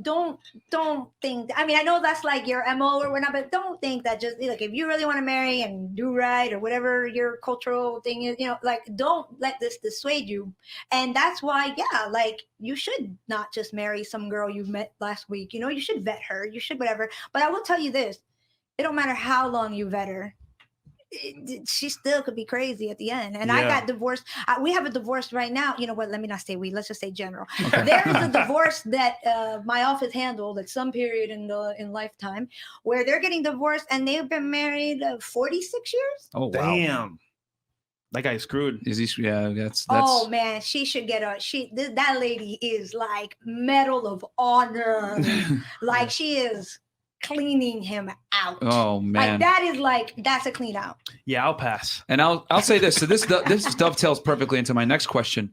don't think. I mean, I know that's like your MO or whatnot, but don't think that just like if you really want to marry and do right or whatever your cultural thing is, like don't let this dissuade you. And that's why, yeah, like you should not just marry some girl you met last week. You should vet her. You should whatever. But I will tell you this: it don't matter how long you vet her, she still could be crazy at the end. And I got divorced. We have a divorce right now. You know what? Let me not say we. Let's just say general. Okay. There is a divorce that my office handled at some period in lifetime where they're getting divorced and they've been married 46 years. Oh, wow. Damn. That guy's screwed. Is he? Yeah, that's. Oh man, she should get that lady is like Medal of Honor. Like she is cleaning him out. Oh man, that's a clean out. Yeah, I'll pass. And I'll say this. So this dovetails perfectly into my next question.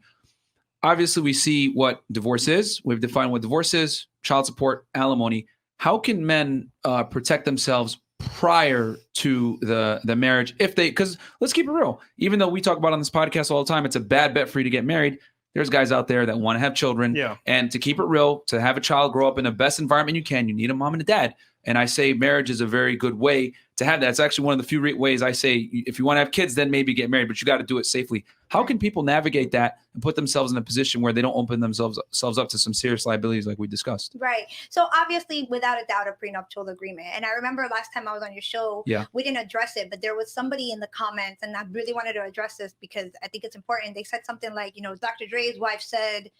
Obviously, we see what divorce is. We've defined what divorce is: child support, alimony. How can men protect themselves prior to the marriage? Because let's keep it real. Even though we talk about on this podcast all the time, it's a bad bet for you to get married. There's guys out there that want to have children. Yeah. And to keep it real, to have a child grow up in the best environment you can, you need a mom and a dad. And I say marriage is a very good way to have that. It's actually one of the few ways I say, if you want to have kids, then maybe get married, but you got to do it safely. How can people navigate that and put themselves in a position where they don't open themselves up to some serious liabilities like we discussed? Right. So obviously, without a doubt, a prenuptial agreement. And I remember last time I was on your show, we didn't address it, but there was somebody in the comments, and I really wanted to address this because I think it's important. They said something like, Dr. Dre's wife said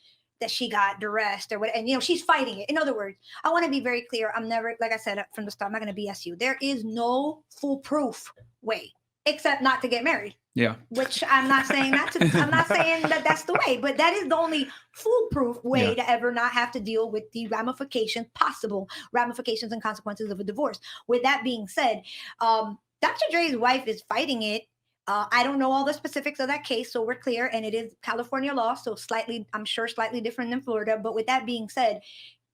that she got duressed or what, and she's fighting it. In other words, I want to be very clear. I'm never, like I said from the start, I'm not going to BS you. There is no foolproof way except not to get married. Yeah. Which I'm not saying I'm not saying that that's the way, but that is the only foolproof way to ever not have to deal with the possible ramifications and consequences of a divorce. With that being said, Dr. Dre's wife is fighting it. I don't know all the specifics of that case, so we're clear. And it is California law, so I'm sure slightly different than Florida. But with that being said,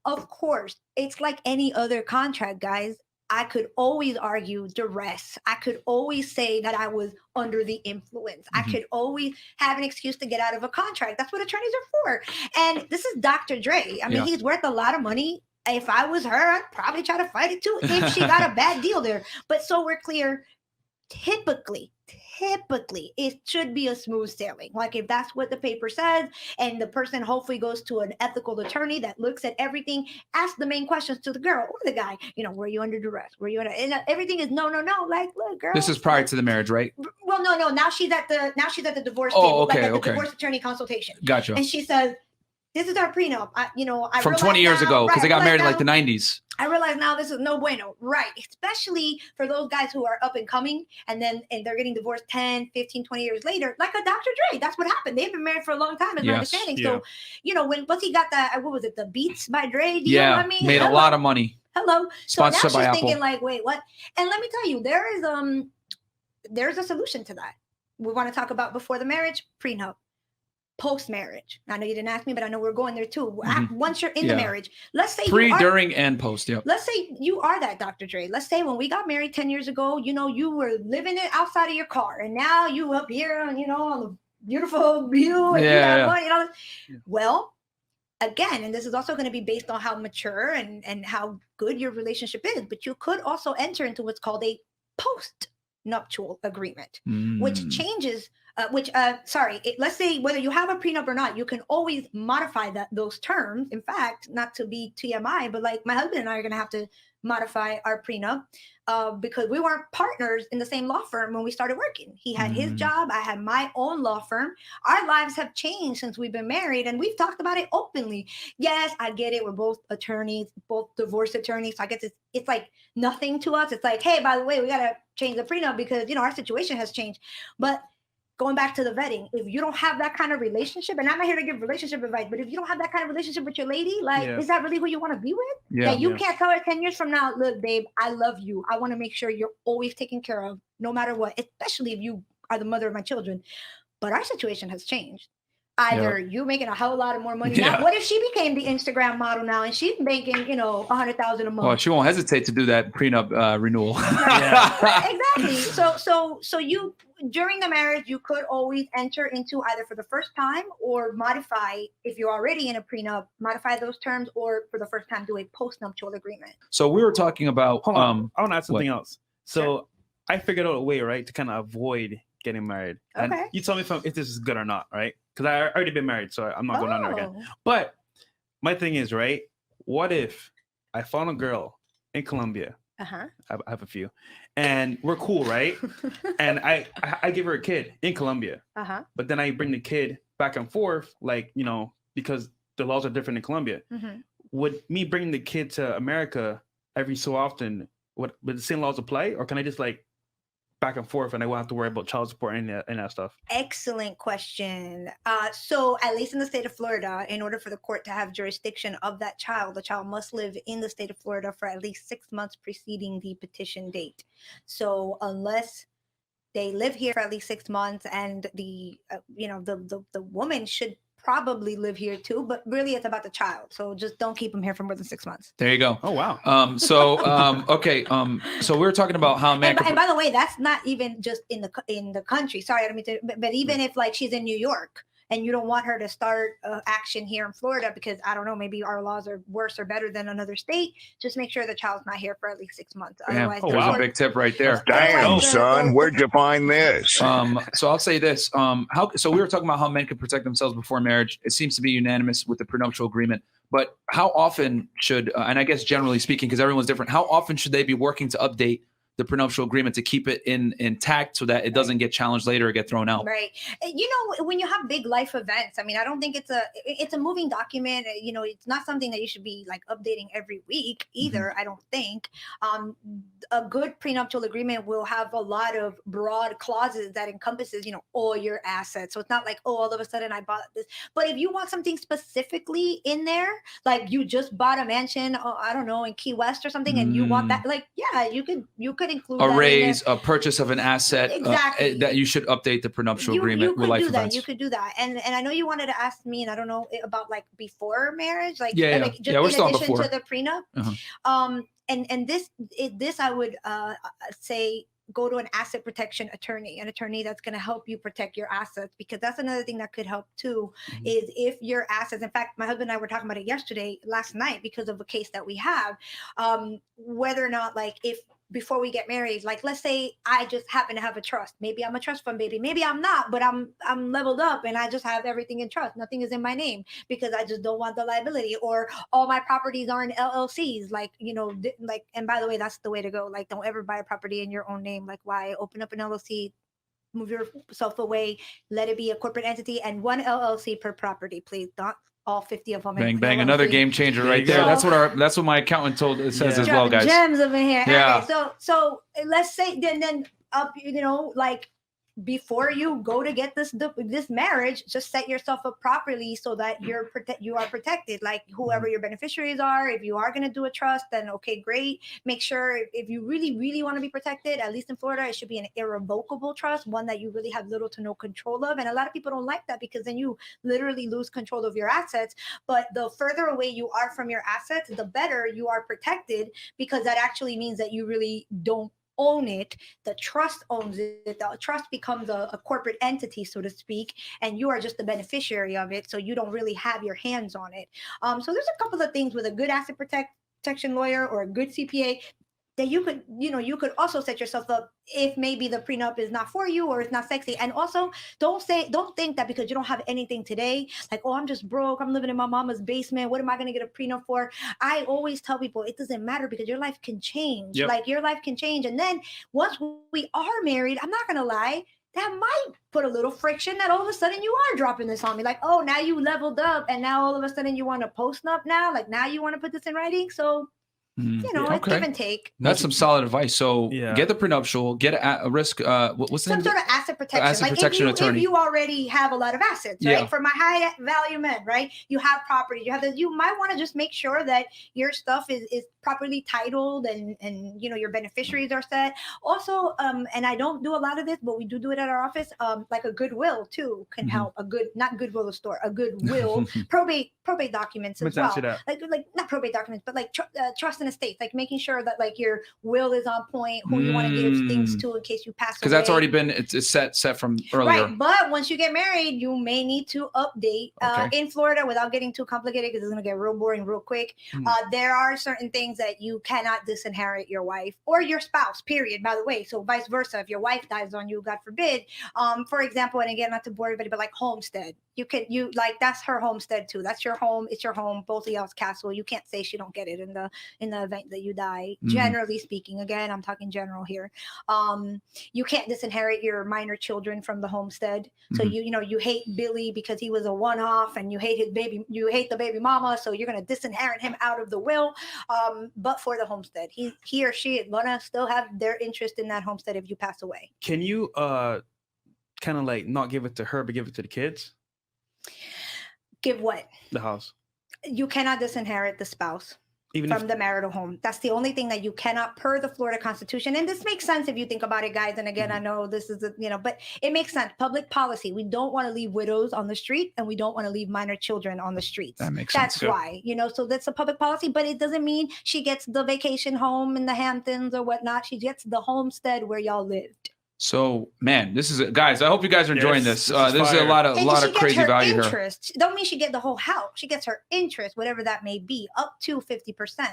of course, it's like any other contract, guys. I could always argue duress. I could always say that I was under the influence. I could always have an excuse to get out of a contract. That's what attorneys are for. And this is Dr. Dre. I mean, he's worth a lot of money. If I was her, I'd probably try to fight it too if she got a bad deal there. But so we're clear, typically it should be a smooth sailing. Like if that's what the paper says and the person hopefully goes to an ethical attorney that looks at everything, ask the main questions to the girl or the guy, were you under duress? And everything is no. Like, look, girl. This is prior to the marriage, right? Well, no. Now she's at the divorce table, like at the divorce attorney consultation. Gotcha. And she says, this is our prenup. I from 20 years ago, because they got married in like the 90s. I realize now this is no bueno, right? Especially for those guys who are up and coming and they're getting divorced 10, 15, 20 years later, like a Dr. Dre. That's what happened. They've been married for a long time, is my understanding. Yeah. So, once he got what was it, the Beats by Dre deal? Yeah, made a lot of money. Hello. Sponsored so now by she's Apple. thinking like, wait, what? And let me tell you, there's a solution to that. We want to talk about before the marriage, prenup. Post-marriage. I know you didn't ask me, but I know we're going there too. Once you're in the marriage, let's say during, and post. Yep. Let's say you are that Dr. Dre. Let's say when we got married 10 years ago, you were living it outside of your car, and now you up here, on the beautiful view. And you got money, Well, again, and this is also going to be based on how mature and how good your relationship is, but you could also enter into what's called a post-nuptial agreement, which changes. Let's say whether you have a prenup or not, you can always modify those terms. In fact, not to be TMI, but like my husband and I are going to have to modify our prenup because we weren't partners in the same law firm when we started working. He had his job. I had my own law firm. Our lives have changed since we've been married, and we've talked about it openly. Yes, I get it. We're both attorneys, both divorce attorneys. So I guess it's like nothing to us. It's like, hey, by the way, we got to change the prenup because, our situation has changed. But going back to the vetting, if you don't have that kind of relationship, and I'm not here to give relationship advice, but if you don't have that kind of relationship with your lady, is that really who you want to be with? Yeah. That you can't tell her 10 years from now, look, babe, I love you. I want to make sure you're always taken care of, no matter what, especially if you are the mother of my children. But our situation has changed. Either you making a whole lot of more money. Yeah. Now, what if she became the Instagram model now and she's making, you know, $100,000 a month? Well, she won't hesitate to do that prenup renewal. Exactly. So you during the marriage, you could always enter into either for the first time or modify, if you're already in a prenup, modify those terms, or for the first time do a postnuptial agreement. So we were talking about. Hold on. I want to add something what? else. So I figured out a way, right, to kind of avoid getting married. And Okay. you tell me if this is good or not, right? Because I already been married, so I'm not going on there again. But my thing is, right, what if I found a girl in Colombia? Uh-huh. I have a few, and we're cool, right? And I give her a kid in Colombia, Uh-huh. but then I bring the kid back and forth, like, you know, because the laws are different in Colombia. Mm-hmm. Would me bringing the kid to America every so often, would the same laws apply, or can I just like back and forth and I won't have to worry about child support and that stuff? Excellent question. So at least in the state of Florida, in order for the court to have jurisdiction of that child, the child must live in the state of Florida for at least 6 months preceding the petition date. So unless they live here for at least 6 months, and the woman should probably live here too, but really it's about the child. So just don't keep them here for more than 6 months. There you go. Oh wow. Okay. So we were talking about how man. And by the way, that's not even just in the country. Sorry, I don't mean to, but even if like she's in New York and you don't want her to start action here in Florida because I don't know, maybe our laws are worse or better than another state, just make sure the child's not here for at least 6 months. Otherwise, Oh, there's wow. a big tip right there. Damn, son, where'd you find this? So I'll say this. So we were talking about how men can protect themselves before marriage. It seems to be unanimous with the prenuptial agreement. But how often should, and I guess generally speaking, because everyone's different, how often should they be working to update the prenuptial agreement to keep it intact so that it doesn't get challenged later or get thrown out? Right. You know, when you have big life events, I mean, I don't think it's a moving document. You know, it's not something that you should be like updating every week either. Mm-hmm. I don't think. A good prenuptial agreement will have a lot of broad clauses that encompasses, you know, all your assets. So it's not like, oh, all of a sudden I bought this. But if you want something specifically in there, like you just bought a mansion, I don't know, in Key West or something, and you want that, like, yeah, you could include A that raise, a purchase of an asset, exactly. that you should update the prenuptial agreement with life events. You could do that. And I know you wanted to ask me, and I don't know about like before marriage, like Yeah, like just we're in still addition before. to the prenup. Uh-huh. And this I would say go to an asset protection attorney, an attorney that's going to help you protect your assets, because that's another thing that could help too. Mm-hmm. Is if your assets, in fact, my husband and I were talking about it last night because of a case that we have, whether or not, like, if before we get married, like, let's say I just happen to have a trust. Maybe I'm a trust fund baby. Maybe I'm not, but I'm leveled up and I just have everything in trust. Nothing is in my name because I just don't want the liability, or all my properties are in LLCs. Like, you know, like, and by the way, that's the way to go. Like, don't ever buy a property in your own name. Like, why open up an LLC, move yourself away, let it be a corporate entity, and one LLC per property, please. Not all 50 of them. Bang, bang, another game changer right there. That's what my accountant says as well, guys. Gems over here. Yeah. Okay, so let's say then up, you know, like, before you go to get this marriage, just set yourself up properly so that you are protected. Like, whoever your beneficiaries are, if you are going to do a trust, then okay, great. Make sure, if you really, really want to be protected, at least in Florida, it should be an irrevocable trust, one that you really have little to no control of. And a lot of people don't like that because then you literally lose control of your assets. But the further away you are from your assets, the better you are protected, because that actually means that you really don't own it. The trust owns it. The trust becomes a corporate entity, so to speak, and you are just the beneficiary of it, so you don't really have your hands on it. So there's a couple of things with a good asset protection lawyer or a good CPA that you could also set yourself up if maybe the prenup is not for you or it's not sexy. And also, don't think that because you don't have anything today, like, oh, I'm just broke, I'm living in my mama's basement, what am I going to get a prenup for? I always tell people it doesn't matter, because your life can change. Yep. Like, your life can change. And then once we are married, I'm not going to lie, that might put a little friction, that all of a sudden you are dropping this on me. Like, oh, now you leveled up and now all of a sudden you want to postnup now? Like, now you want to put this in writing? So You know, it's give and take. That's some solid advice. So get the prenuptial, get a risk. What's the some sort of asset protection? Asset protection attorney. If you already have a lot of assets, right? For my high value men, right? You have property. You might want to just make sure that your stuff is properly titled and you know your beneficiaries are set. Also, and I don't do a lot of this, but we do it at our office. Like a goodwill too can help. A good, not goodwill store, a goodwill probate documents as well. Like not probate documents, but like trust and estates, like making sure that like your will is on point, who you want to give things to in case you pass away. Because that's already been it's set from earlier. Right, but once you get married, you may need to update. In Florida, without getting too complicated, because it's going to get real boring real quick. There are certain things that you cannot disinherit your wife or your spouse. Period. By the way, so vice versa. If your wife dies on you, God forbid. For example, and again, not to bore everybody, but like homestead. You like that's her homestead too. That's your home. It's your home. Both of y'all's castle. You can't say she don't get it in the event that you die. Generally speaking, again, I'm talking general here. You can't disinherit your minor children from the homestead. So you hate Billy because he was a one-off, and you hate his baby. You hate the baby mama, so you're gonna disinherit him out of the will. But for the homestead, he or she is gonna still have their interest in that homestead if you pass away. Can you kind of like not give it to her, but give it to the kids? Give what? The house. You cannot disinherit the spouse from the marital home. That's the only thing that you cannot, per the Florida Constitution. And this makes sense if you think about it, guys. And again, I know this is, but it makes sense. Public policy. We don't want to leave widows on the street, and we don't want to leave minor children on the streets. That makes sense. That's why, so that's a public policy, but it doesn't mean she gets the vacation home in the Hamptons or whatnot. She gets the homestead where y'all lived. So, man, this is guys. I hope you guys are enjoying this. This is a lot of crazy value interest. here. Don't mean she get the whole house. She gets her interest, whatever that may be, up to 50%.